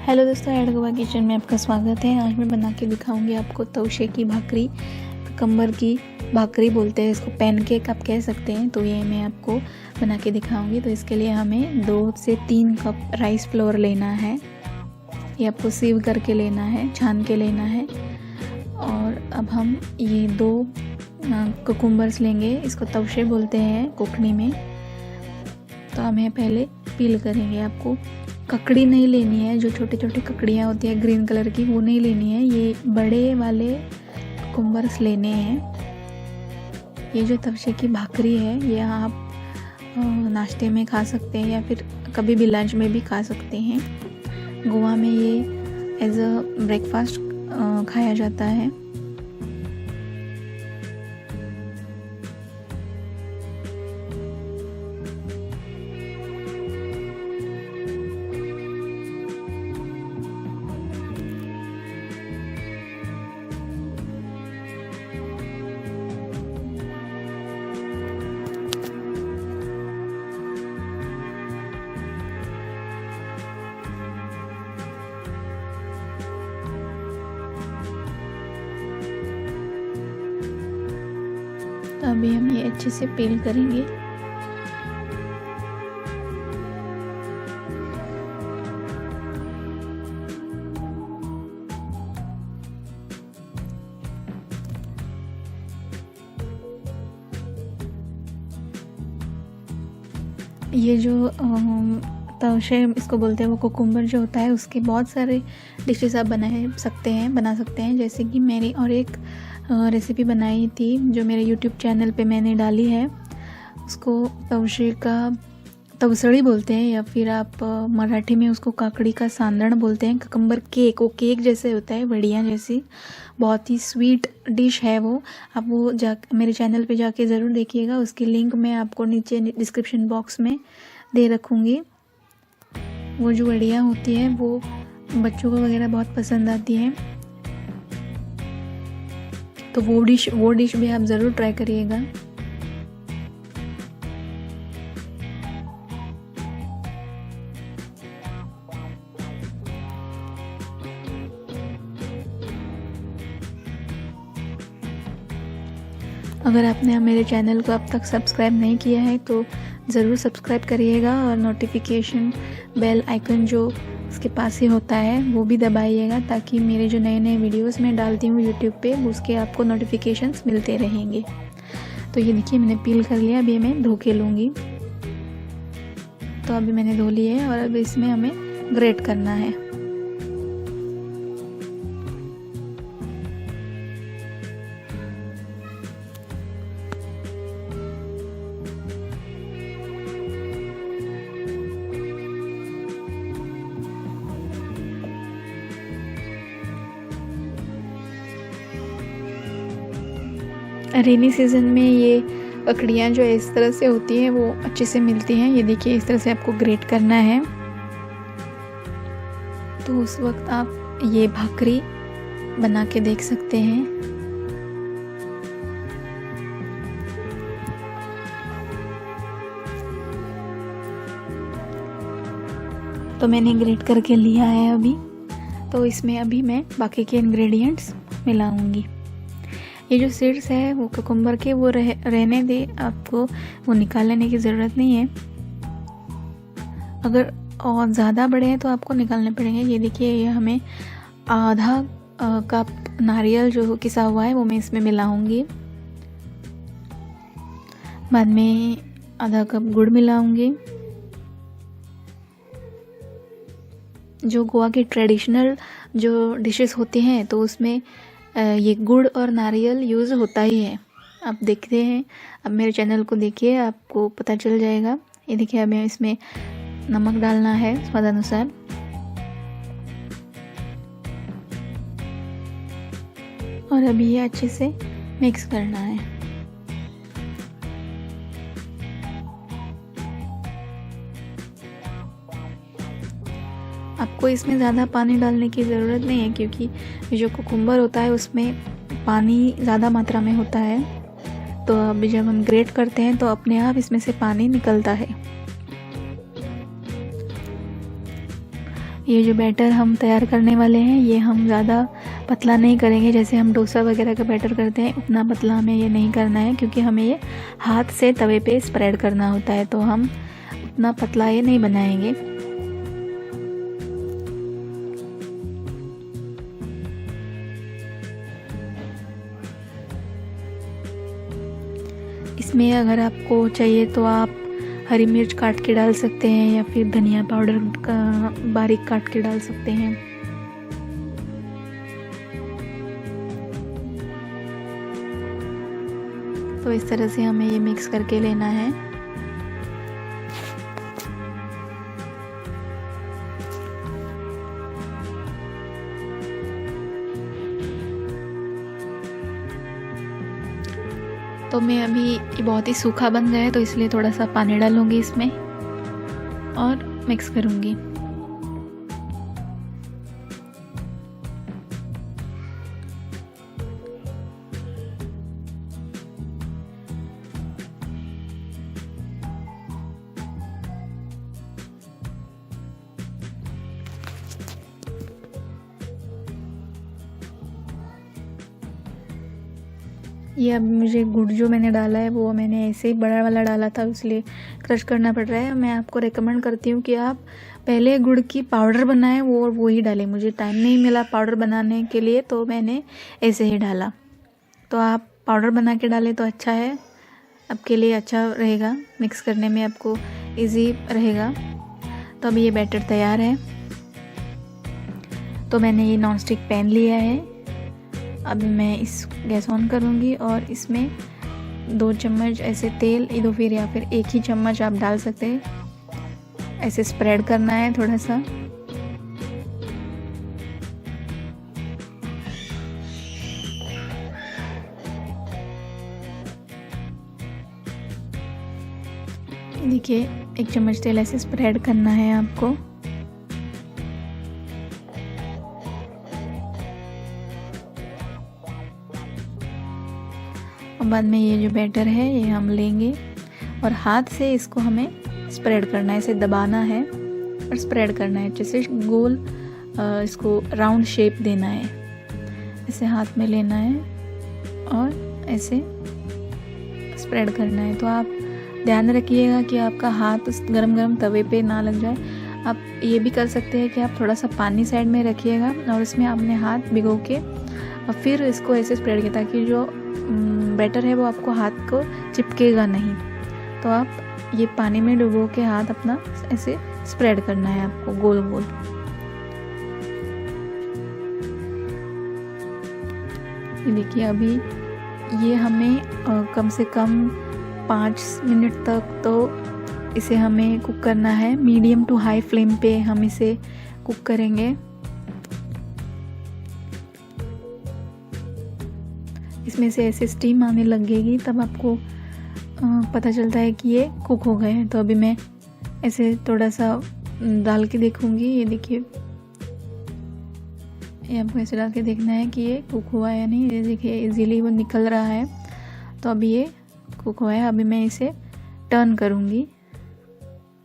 Hello दोस्तों, add Goa kitchen में आपका स्वागत है। आज मैं बना के दिखाऊंगी आपको तवशे की भाकरी, ककम्बर की भाकरी बोलते हैं इसको, पैनकेक आप कह सकते हैं। तो ये मैं आपको बना के दिखाऊंगी। तो इसके लिए हमें 2 से 3 कप राइस फ्लोर लेना है। ये आपको सीव करके लेना है, छान के लेना है। और अब हम ये 2 कुकुम्बर्स लेंगे, इसको तवशे बोलते हैं कोकणी में। तो हमें पहले पील करेंगे। आपको ककड़ी नहीं लेनी है, जो छोटी छोटी ककड़ियाँ होती है ग्रीन कलर की, वो नहीं लेनी है। ये बड़े वाले कुकुम्बर्स लेने हैं। ये जो तवशे की भाकरी है, ये आप नाश्ते में खा सकते हैं या फिर कभी भी लंच में भी खा सकते हैं। गोवा में ये एज अ ब्रेकफास्ट खाया जाता है। तो अभी हम ये अच्छे से पील करेंगे। ये जो तवशे इसको बोलते हैं, वो कुकुम्बर जो होता है, उसके बहुत सारे डिशेस आप बना सकते हैं। जैसे कि मैंने और एक रेसिपी बनाई थी जो मेरे यूट्यूब चैनल पे मैंने डाली है। उसको तवशे का तवसड़ी बोलते हैं, या फिर आप मराठी में उसको काकड़ी का सांदण बोलते हैं। ककम्बर केक, वो केक जैसे होता है, बढ़िया जैसी, बहुत ही स्वीट डिश है वो। आप वो मेरे चैनल पे जाके ज़रूर देखिएगा। उसकी लिंक मैं आपको नीचे डिस्क्रिप्शन बॉक्स में दे रखूँगी। वो जो बढ़िया होती है, वो बच्चों को वगैरह बहुत पसंद आती है। तो वो डिश भी आप ज़रूर ट्राई करिएगा। अगर आपने मेरे चैनल को अब तक सब्सक्राइब नहीं किया है तो ज़रूर सब्सक्राइब करिएगा, और नोटिफिकेशन बेल आइकन जो उसके पास ही होता है वो भी दबाइएगा, ताकि मेरे जो नए नए वीडियोस मैं डालती हूँ यूट्यूब पे, उसके आपको नोटिफिकेशंस मिलते रहेंगे। तो ये देखिए, मैंने पील कर लिया। अभी मैं धो के लूँगी। तो अभी मैंने धो लिया है, और अब इसमें हमें ग्रेट करना है। रेनी सीज़न में ये ककड़ियाँ जो इस तरह से होती हैं वो अच्छे से मिलती हैं। ये देखिए, इस तरह से आपको ग्रेट करना है। तो उस वक्त आप ये भाकरी बना के देख सकते हैं। तो मैंने ग्रेट करके लिया है अभी। तो इसमें अभी मैं बाकी के इंग्रेडिएंट्स मिलाऊंगी। ये जो सीड्स है वो कुकुम्बर के, वो रहने दे, आपको वो निकाल लेने की ज़रूरत नहीं है। अगर और ज़्यादा बड़े हैं तो आपको निकालने पड़ेंगे। ये देखिए, ये हमें आधा कप नारियल जो किसा हुआ है वो मैं इसमें मिलाऊंगी। बाद में आधा कप गुड़ मिलाऊंगी। जो गोवा के ट्रेडिशनल जो डिशेस होते हैं तो उसमें ये गुड़ और नारियल यूज़ होता ही है। आप देखते हैं, अब मेरे चैनल को देखिए, आपको पता चल जाएगा। ये देखिए, हमें इसमें नमक डालना है स्वादानुसार। और अभी ये अच्छे से मिक्स करना है। आपको इसमें ज़्यादा पानी डालने की ज़रूरत नहीं है, क्योंकि जो कुकुम्बर होता है उसमें पानी ज़्यादा मात्रा में होता है। तो अभी जब हम ग्रेट करते हैं तो अपने आप इसमें से पानी निकलता है। ये जो बैटर हम तैयार करने वाले हैं ये हम ज़्यादा पतला नहीं करेंगे, जैसे हम डोसा वगैरह का बैटर करते हैं उतना पतला हमें ये नहीं करना है, क्योंकि हमें ये हाथ से तवे पे स्प्रेड करना होता है, तो हम उतना पतला ये नहीं बनाएंगे। इसमें अगर आपको चाहिए तो आप हरी मिर्च काट के डाल सकते हैं या फिर धनिया पाउडर का बारीक काट के डाल सकते हैं। तो इस तरह से हमें ये मिक्स करके लेना है। तो मैं अभी ये बहुत ही सूखा बन गया है, तो इसलिए थोड़ा सा पानी डालूंगी इसमें और मिक्स करूंगी। ये अब मुझे गुड़ जो मैंने डाला है वो मैंने ऐसे ही बड़ा वाला डाला था, इसलिए क्रश करना पड़ रहा है। मैं आपको रेकमेंड करती हूँ कि आप पहले गुड़ की पाउडर बनाएं वो ही डालें। मुझे टाइम नहीं मिला पाउडर बनाने के लिए, तो मैंने ऐसे ही डाला। तो आप पाउडर बना के डालें तो अच्छा है, आपके लिए अच्छा रहेगा, मिक्स करने में आपको ईजी रहेगा। तो अभी ये बैटर तैयार है। तो मैंने ये नॉन स्टिक पैन लिया है। अब मैं इस गैस ऑन करूँगी और इसमें 2 चम्मच ऐसे तेल फिर या फिर 1 ही चम्मच आप डाल सकते हैं। ऐसे स्प्रेड करना है थोड़ा सा। देखिए 1 चम्मच तेल ऐसे स्प्रेड करना है आपको। और बाद में ये जो बैटर है ये हम लेंगे और हाथ से इसको हमें स्प्रेड करना है, ऐसे दबाना है और स्प्रेड करना है, जैसे गोल इसको राउंड शेप देना है। ऐसे हाथ में लेना है और ऐसे स्प्रेड करना है। तो आप ध्यान रखिएगा कि आपका हाथ उस गरम तवे पे ना लग जाए। आप ये भी कर सकते हैं कि आप थोड़ा सा पानी साइड में रखिएगा और इसमें अपने हाथ भिगो के और फिर इसको ऐसे स्प्रेड किया, ताकि जो बैटर है वो आपको हाथ को चिपकेगा नहीं। तो आप ये पानी में डुबो के हाथ अपना ऐसे स्प्रेड करना है आपको गोल गोल। ये देखिए अभी ये हमें कम से कम 5 मिनट तक तो इसे हमें कुक करना है। मीडियम टू हाई फ्लेम पे हम इसे कुक करेंगे। इसमें से ऐसे स्टीम आने लगेगी, तब आपको पता चलता है कि ये कुक हो गए हैं। तो अभी मैं ऐसे थोड़ा सा डाल के देखूंगी। ये देखिए, ये आपको ऐसे डाल के देखना है कि ये कुक हुआ है या नहीं। ये देखिए इजीली वो निकल रहा है। तो अभी ये कुक हुआ है। अभी मैं इसे टर्न करूंगी।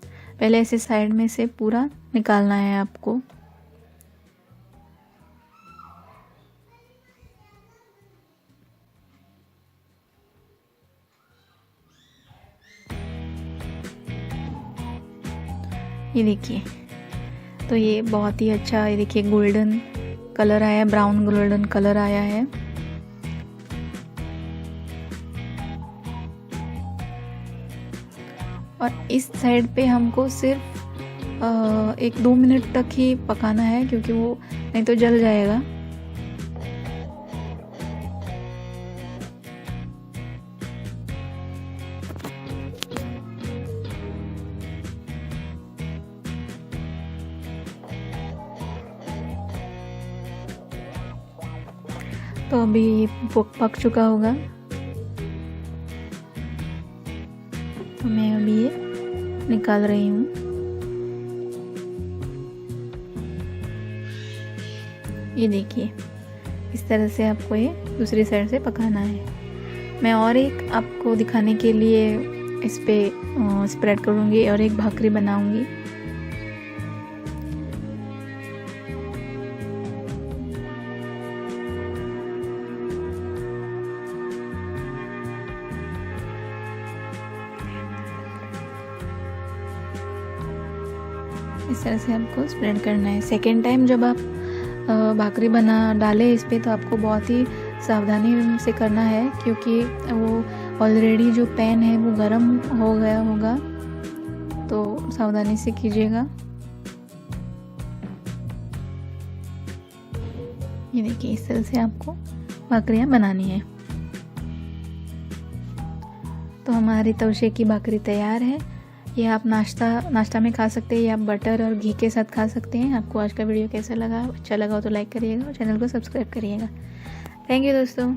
पहले ऐसे साइड में से पूरा निकालना है आपको। ये देखिए, तो ये बहुत ही अच्छा, ये देखिए गोल्डन कलर आया है, ब्राउन गोल्डन कलर आया है। और इस साइड पे हमको सिर्फ 1-2 मिनट तक ही पकाना है, क्योंकि वो नहीं तो जल जाएगा। तो अभी ये पक चुका होगा। तो मैं अभी ये निकाल रही हूँ। ये देखिए, इस तरह से आपको ये दूसरी साइड से पकाना है। मैं और एक आपको दिखाने के लिए इस पे स्प्रेड करूँगी और एक भाकरी बनाऊँगी। इस तरह से आपको स्प्रेड करना है। सेकेंड टाइम जब आप भाकरी डालें इस पर, तो आपको बहुत ही सावधानी से करना है, क्योंकि वो ऑलरेडी जो पैन है वो गर्म हो गया होगा, तो सावधानी से कीजिएगा। ये देखिए, इस तरह से आपको भाकरियाँ बनानी है। तो हमारी तवशे की भाकरी तैयार है। ये आप नाश्ता में खा सकते हैं, या आप बटर और घी के साथ खा सकते हैं। आपको आज का वीडियो कैसा लगा? अच्छा लगा हो तो लाइक करिएगा और चैनल को सब्सक्राइब करिएगा। थैंक यू दोस्तों।